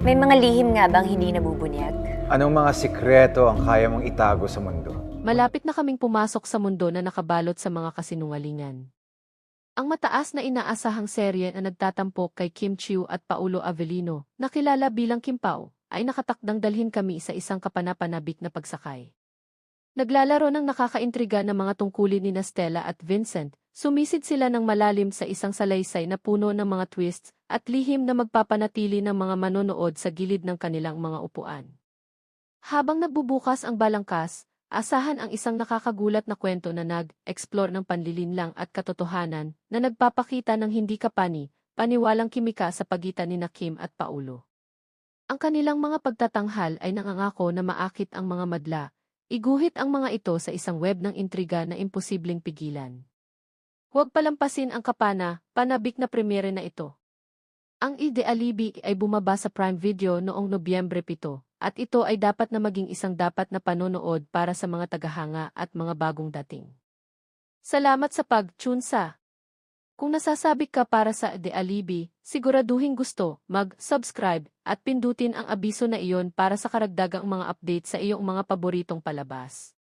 May mga lihim nga bang hindi nabubunyag? Anong mga sikreto ang kaya mong itago sa mundo? Malapit na kaming pumasok sa mundo na nakabalot sa mga kasinungalingan. Ang mataas na inaasahang serye na nagtatampok kay Kim Chiu at Paulo Avellino, na kilala bilang Kim Pao, ay nakatakdang dalhin kami sa isang kapanapanabik na pagsakay. Naglalaro ng nakakaintriga ng mga tungkulin ni Stella at Vincent, sumisid sila ng malalim sa isang salaysay na puno ng mga twists at lihim na magpapanatili ng mga manonood sa gilid ng kanilang mga upuan. Habang nagbubukas ang balangkas, asahan ang isang nakakagulat na kwento na nag-explore ng panlilinlang at katotohanan na nagpapakita ng hindi paniwalang kimika sa pagitan ni Kim at Paulo. Ang kanilang mga pagtatanghal ay nangangako na maakit ang mga madla, iguhit ang mga ito sa isang web ng intriga na imposibleng pigilan. Huwag palampasin ang panabik na premiere na ito. Ang Ide-Alibi ay bumaba sa Prime Video noong Nobyembre 7, at ito ay dapat na maging isang dapat na panonood para sa mga tagahanga at mga bagong dating. Salamat sa pag-tune sa. Kung nasasabik ka para sa Ide-Alibi, siguraduhin gusto, mag-subscribe, at pindutin ang abiso na iyon para sa karagdagang mga update sa iyong mga paboritong palabas.